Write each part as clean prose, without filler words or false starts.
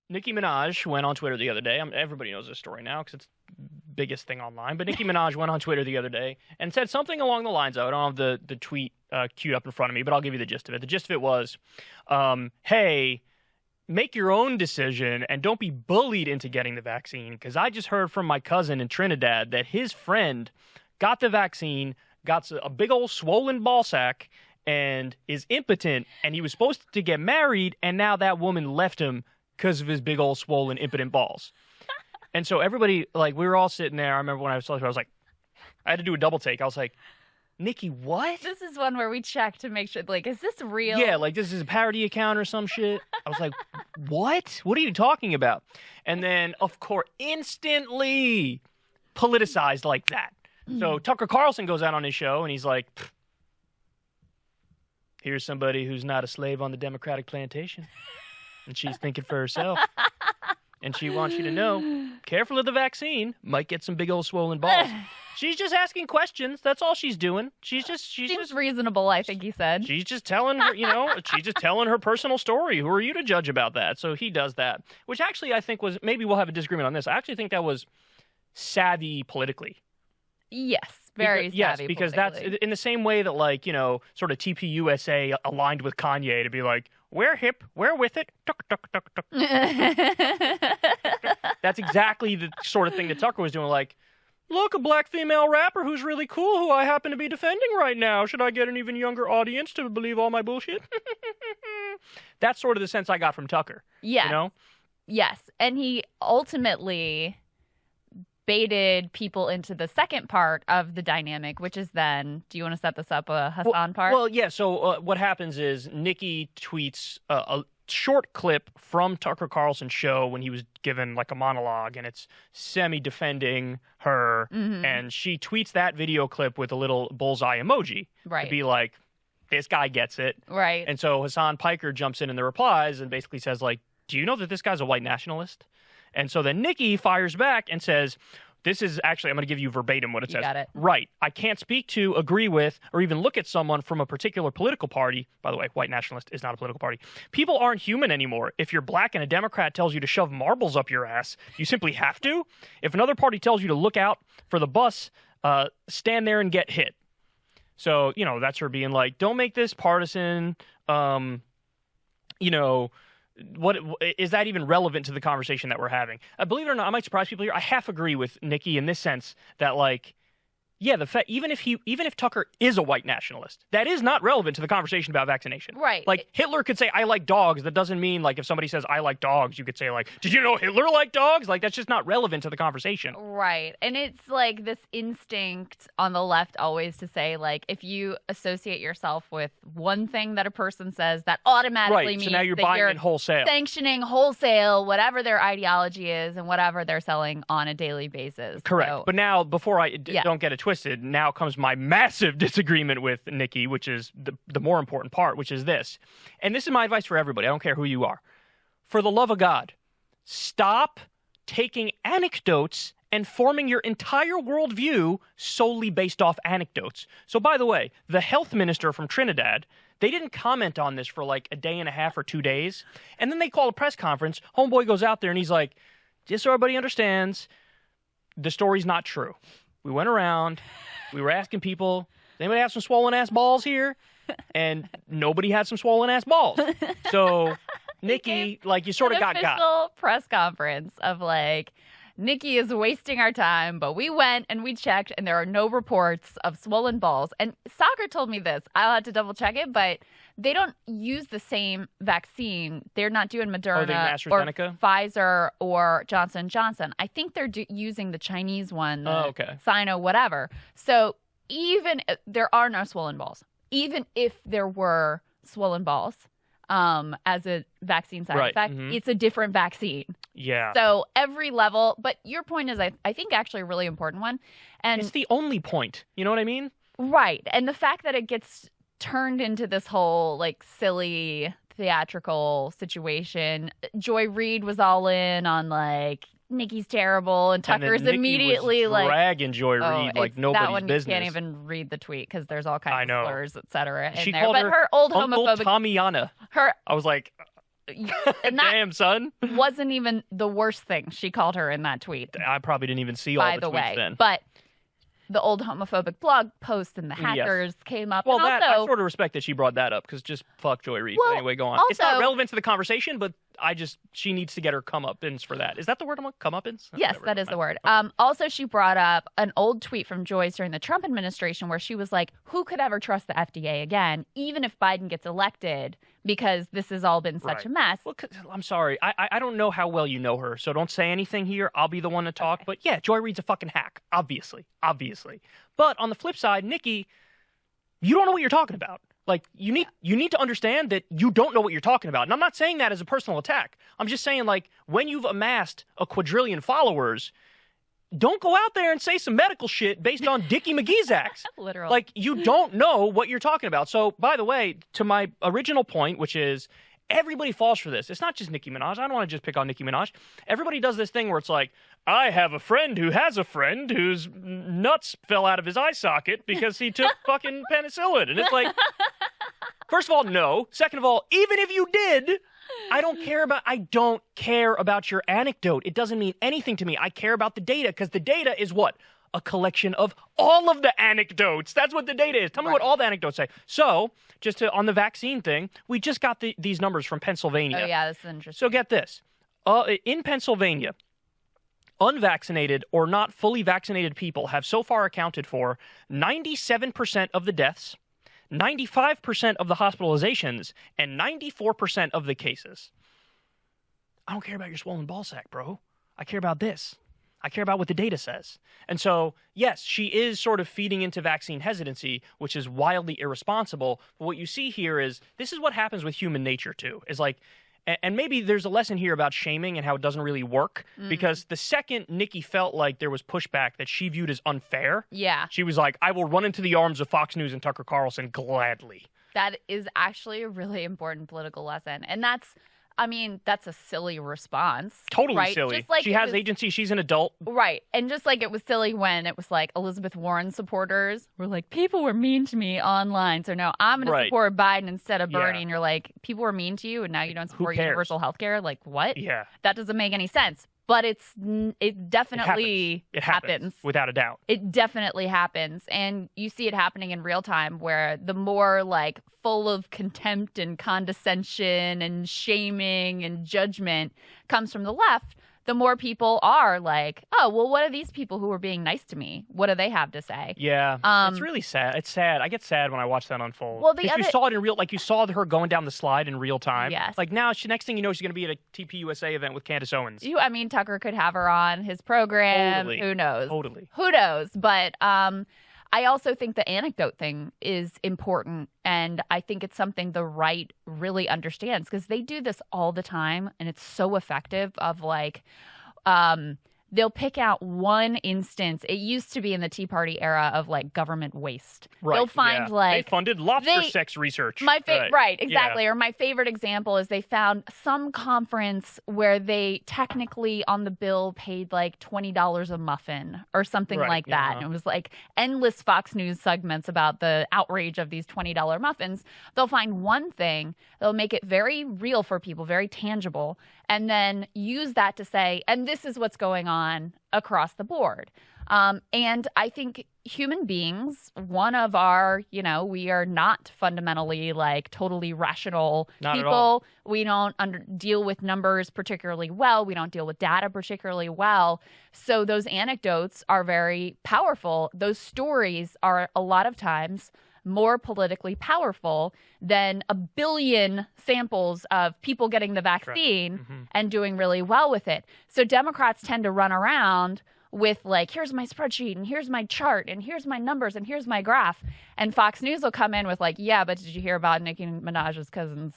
Nicki Minaj went on Twitter the other day. Everybody knows this story now because it's the biggest thing online. But Nicki Minaj went on Twitter the other day and said something along the lines of, I don't have the tweet queued up in front of me, but I'll give you the gist of it. The gist of it was, hey, make your own decision and don't be bullied into getting the vaccine, because I just heard from my cousin in Trinidad that his friend got the vaccine, got a big old swollen ball sack, and is impotent, and he was supposed to get married, and now that woman left him because of his big old swollen impotent balls. And so everybody, like, we were all sitting there. I remember when I was like, I had to do a double take. I was like, Nicki, what? This is one where we check to make sure, like, is this real? Yeah, like, this is a parody account or some shit. I was like, what? What are you talking about? And then, of course, instantly politicized like that. So Tucker Carlson goes out on his show, and he's like, here's somebody who's not a slave on the Democratic plantation. And she's thinking for herself. And she wants you to know, careful of the vaccine, might get some big old swollen balls. She's just asking questions. That's all she's doing. She's Seems reasonable, I think he said. She's just telling her, she's just telling her personal story. Who are you to judge about that? So he does that, which actually I think was, maybe we'll have a disagreement on this. I actually think that was savvy politically. Yes, very savvy. Yes, because that's in the same way that, like, sort of TPUSA aligned with Kanye to be like, we're hip, we're with it. Tuck, tuck, tuck, tuck. That's exactly the sort of thing that Tucker was doing. Like, look, a black female rapper who's really cool, who I happen to be defending right now. Should I get an even younger audience to believe all my bullshit? That's sort of the sense I got from Tucker. Yeah. Yes. And he ultimately baited people into the second part of the dynamic, which is then, do you want to set this up, a Hassan part? Well, yeah. So what happens is Nicki tweets a short clip from Tucker Carlson's show when he was given like a monologue, and it's semi-defending her, and she tweets that video clip with a little bullseye emoji to be like, this guy gets it. Right. And so Hassan Piker jumps in the replies and basically says, like, do you know that this guy's a white nationalist? And so then Nicki fires back and says, this is actually, I'm going to give you verbatim what it says. You got it. Right. I can't speak to, agree with, or even look at someone from a particular political party. By the way, white nationalist is not a political party. People aren't human anymore. If you're black and a Democrat tells you to shove marbles up your ass, you simply have to. If another party tells you to look out for the bus, stand there and get hit. So, that's her being like, don't make this partisan, what is that even relevant to the conversation that we're having? Believe it or not, I might surprise people here. I half agree with Nicki in this sense that, like, yeah, the fact even if Tucker is a white nationalist, that is not relevant to the conversation about vaccination. Right. Like, Hitler could say I like dogs. That doesn't mean, like, if somebody says I like dogs, you could say, like, did you know Hitler liked dogs? Like, that's just not relevant to the conversation. Right. And it's like this instinct on the left always to say, like, if you associate yourself with one thing that a person says, that automatically means so now you're that buying you're it wholesale, sanctioning wholesale whatever their ideology is and whatever they're selling on a daily basis. Correct. So, but now, before I don't get it twisted, now comes my massive disagreement with Nicki, which is the more important part, which is this. And this is my advice for everybody. I don't care who you are. For the love of God, stop taking anecdotes and forming your entire worldview solely based off anecdotes. So, by the way, the health minister from Trinidad, they didn't comment on this for like a day and a half or 2 days. And then they call a press conference. Homeboy goes out there and he's like, just so everybody understands, the story's not true. We went around, we were asking people, does anybody have some swollen ass balls here? And nobody had some swollen ass balls. So, Nicki, like, you sort of got got. Official press conference of like, Nicki is wasting our time, but we went and we checked, and there are no reports of swollen balls. And Soccer told me this. I'll have to double check it, but they don't use the same vaccine. They're not doing Moderna or Pfizer or Johnson & Johnson. I think they're using the Chinese one, Sino whatever. So there are no swollen balls. Even if there were swollen balls as a vaccine side effect, it's a different vaccine. Yeah. So every level, but your point is, I think, actually a really important one. And it's the only point. You know what I mean? Right. And the fact that it gets turned into this whole, like, silly theatrical situation. Joy Reid was all in on, like, Nicki's terrible, and Tucker's immediately was dragging Joy Reid like nobody's business. You can't even read the tweet because there's all kinds of slurs, etc. She called her old Uncle homophobic Tommyana. I was like, And that damn, son. wasn't even the worst thing she called her in that tweet. I probably didn't even see all the tweets then. But the old homophobic blog post and the hackers came up. Well, and I also, sort of respect that she brought that up because just fuck Joy Reid. Well, anyway, go on. also, it's not relevant to the conversation, but she needs to get her comeuppance for that. Is that the word? Comeuppance? Yes, that is the word. Also, she brought up an old tweet from Joyce during the Trump administration where she was like, who could ever trust the FDA again, even if Biden gets elected, because this has all been such a mess. Well, I'm sorry. I don't know how well you know her, so don't say anything here. I'll be the one to talk. Okay. But yeah, Joy Reid's a fucking hack, obviously. But on the flip side, Nicki, you don't know what you're talking about. Like, you need to understand that you don't know what you're talking about. And I'm not saying that as a personal attack. I'm just saying, like, when you've amassed a quadrillion followers, don't go out there and say some medical shit based on Dickie McGee's acts. Literally. Like, you don't know what you're talking about. So, by the way, to my original point, which is everybody falls for this. It's not just Nicki Minaj. I don't want to just pick on Nicki Minaj. Everybody does this thing where it's like, I have a friend who has a friend whose nuts fell out of his eye socket because he took fucking penicillin. And it's like, first of all, no. Second of all, even if you did, I don't care about your anecdote. It doesn't mean anything to me. I care about the data because the data is what? A collection of all of the anecdotes. That's what the data is. Tell me what all the anecdotes say. So, on the vaccine thing, we just got these numbers from Pennsylvania. Oh, yeah, this is interesting. So get this. In Pennsylvania, unvaccinated or not fully vaccinated people have so far accounted for 97% of the deaths, 95% of the hospitalizations, and 94% of the cases. I don't care about your swollen ball sack, bro. I care about this. I care about what the data says. And so, yes, she is sort of feeding into vaccine hesitancy, which is wildly irresponsible. But what you see here is this is what happens with human nature, too, is like, and maybe there's a lesson here about shaming and how it doesn't really work, because the second Nicki felt like there was pushback that she viewed as unfair, she was like, I will run into the arms of Fox News and Tucker Carlson gladly. That is actually a really important political lesson. And that's a silly response. Totally right? silly. Just like she has agency. She's an adult. Right. And just like it was silly when it was like Elizabeth Warren supporters were like, people were mean to me online. So now I'm going to support Biden instead of Bernie. And you're like, people were mean to you and now you don't support universal health care? Like, what? Yeah. That doesn't make any sense. But it definitely happens. Without a doubt. It definitely happens. And you see it happening in real time where the more like full of contempt and condescension and shaming and judgment comes from the left, the more people are like, oh, well, what are these people who are being nice to me? What do they have to say? Yeah, it's really sad. It's sad. I get sad when I watch that unfold. Well, you saw it in real, like you saw her going down the slide in real time. Yes. Like now, next thing you know, she's going to be at a TPUSA event with Candace Owens. Tucker could have her on his program. Totally. Who knows? Totally. Who knows? But I also think the anecdote thing is important, and I think it's something the right really understands because they do this all the time, and it's so effective of like they'll pick out one instance. It used to be in the Tea Party era of like government waste. Right. They'll find like they funded lobster sex research. Right, exactly. Yeah. Or my favorite example is they found some conference where they technically on the bill paid like $20 a muffin or something like that. And it was like endless Fox News segments about the outrage of these $20 muffins. They'll find one thing, they'll make it very real for people, very tangible, and then use that to say, and this is what's going on across the board. And I think human beings, one of our, we are not fundamentally like totally rational not people. At all. We don't deal with numbers particularly well. We don't deal with data particularly well. So those anecdotes are very powerful. Those stories are a lot of times more politically powerful than a billion samples of people getting the vaccine and doing really well with it. So Democrats tend to run around with like, here's my spreadsheet and here's my chart and here's my numbers and here's my graph. And Fox News will come in with like, yeah, but did you hear about Nicki Minaj's cousin's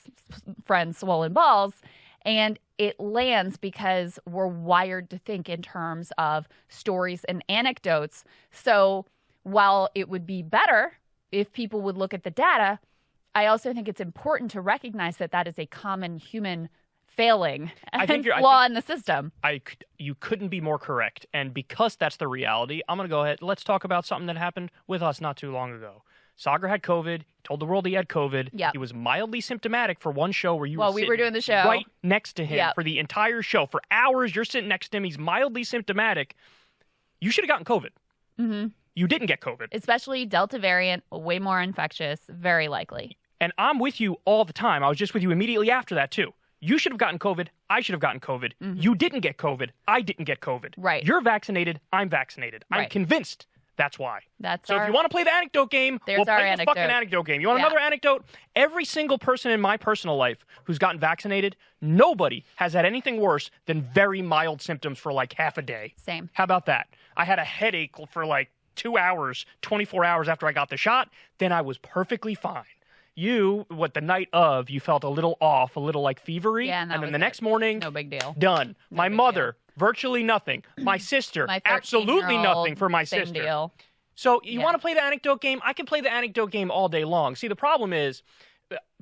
friend's swollen balls? And it lands because we're wired to think in terms of stories and anecdotes. So while it would be better if people would look at the data, I also think it's important to recognize that that is a common human failing and flaw in the system. You couldn't be more correct. And because that's the reality, I'm going to go ahead. Let's talk about something that happened with us not too long ago. Sagar had COVID, told the world he had COVID. Yep. He was mildly symptomatic for one show where you were we were doing the show right next to him for the entire show. For hours, you're sitting next to him. He's mildly symptomatic. You should have gotten COVID. Mm-hmm. You didn't get COVID. Especially Delta variant, way more infectious, very likely. And I'm with you all the time. I was just with you immediately after that, too. You should have gotten COVID. I should have gotten COVID. Mm-hmm. You didn't get COVID. I didn't get COVID. Right. You're vaccinated. I'm vaccinated. Right. I'm convinced that's why. So if you want to play the anecdote game, we'll play the fucking anecdote game. You want another anecdote? Every single person in my personal life who's gotten vaccinated, nobody has had anything worse than very mild symptoms for like half a day. Same. How about that? I had a headache for like 2 hours, 24 hours after I got the shot. Then I was perfectly fine. You, the night of, you felt a little off, a little like fevery. Yeah, and then the next morning, no big deal. Done. My mother, virtually nothing. My sister, absolutely nothing for my sister. Same deal. So you want to play the anecdote game? I can play the anecdote game all day long. See, the problem is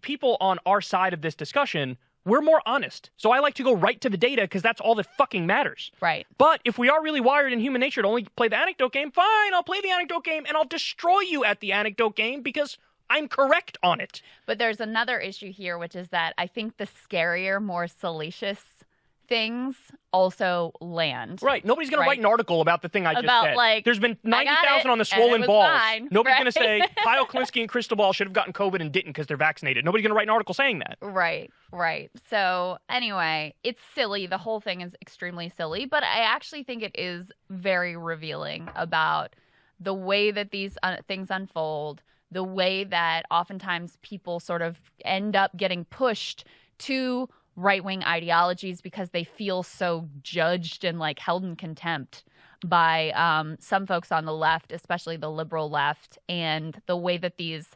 people on our side of this discussion, we're more honest. So I like to go right to the data because that's all that fucking matters. Right. But if we are really wired in human nature to only play the anecdote game, fine, I'll play the anecdote game and I'll destroy you at the anecdote game because I'm correct on it. But there's another issue here, which is that I think the scarier, more salacious things also land. Right. Nobody's going to write an article about the thing I just said. Like, there's been 90,000 on the swollen balls. Fine, Nobody's going to say Kyle Kulinski and Krystal should have gotten COVID and didn't because they're vaccinated. Nobody's going to write an article saying that. Right. So anyway, it's silly. The whole thing is extremely silly. But I actually think it is very revealing about the way that these things unfold, the way that oftentimes people sort of end up getting pushed to right-wing ideologies because they feel so judged and like held in contempt by some folks on the left, especially the liberal left, and the way that these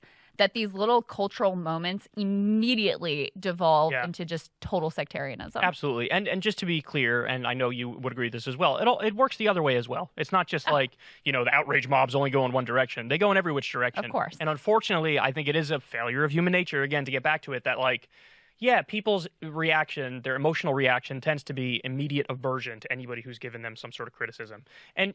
little cultural moments immediately devolve into just total sectarianism. Absolutely. And just to be clear, and I know you would agree with this as well, it works the other way as well. It's not just like, the outrage mobs only go in one direction. They go in every which direction. Of course. And unfortunately, I think it is a failure of human nature, again, to get back to it, that people's reaction, their emotional reaction tends to be immediate aversion to anybody who's given them some sort of criticism. And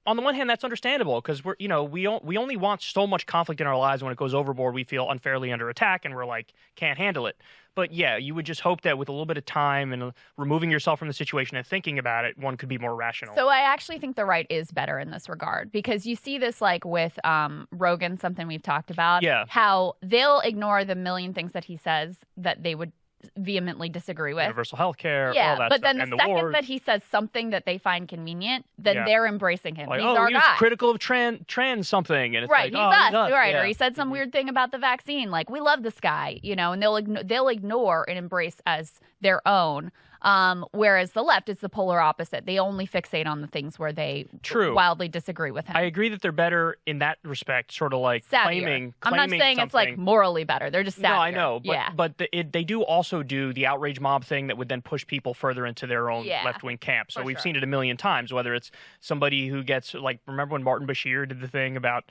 on the one hand, that's understandable because we only want so much conflict in our lives. When it goes overboard, we feel unfairly under attack and we're like, can't handle it. But yeah, you would just hope that with a little bit of time and removing yourself from the situation and thinking about it, one could be more rational. So I actually think the right is better in this regard because you see this like with Rogan, something we've talked about. Yeah. How they'll ignore the million things that he says that they would vehemently disagree with. Universal health care, all that but stuff. then and the the second wars. that he says something that they find convenient, then they're embracing him. Like, he's our he guy. was critical of trans something. And it's right, like, he's us. Right, yeah. or he said some weird thing about the vaccine. Like, we love this guy, and they'll ignore and embrace as their own. Whereas the left is the polar opposite. They only fixate on the things where they wildly disagree with him. I agree that they're better in that respect, sort of like claiming I'm not saying something. it's like morally better. They're just savvier. No, I know. But they do also do the outrage mob thing that would then push people further into their own left-wing camp. So we've seen it a million times, whether it's somebody who gets, like, remember when Martin Bashir did the thing about,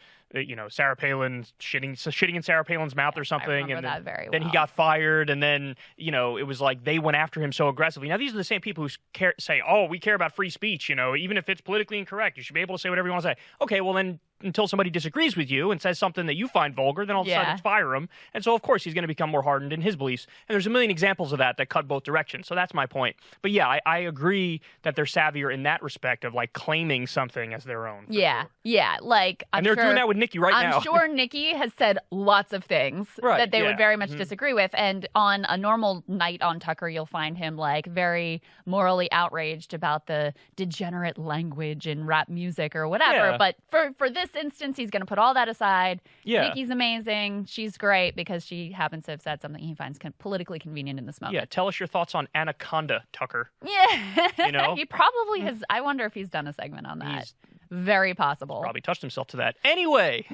Sarah Palin shitting in Sarah Palin's mouth or something, and then he got fired, and then, it was like they went after him so aggressively. Now, these are the same people who say, we care about free speech, even if it's politically incorrect, you should be able to say whatever you want to say. Okay, well then, until somebody disagrees with you and says something that you find vulgar, then all of a sudden fire him. And so, of course, he's going to become more hardened in his beliefs. And there's a million examples of that cut both directions. So that's my point. But yeah, I agree that they're savvier in that respect of like claiming something as their own. Yeah. Like, and they're doing that with Nicki right now. I'm sure Nicki has said lots of things that they would very much disagree with. And on a normal night on Tucker, you'll find him like very morally outraged about the degenerate language in rap music or whatever. But for this instance, he's going to put all that aside. Nicki's amazing. She's great because she happens to have said something he finds politically convenient in this moment. Yeah, tell us your thoughts on Anaconda, Tucker. Yeah. He probably has. I wonder if he's done a segment on that. Very possible. Probably touched himself to that. Anyway.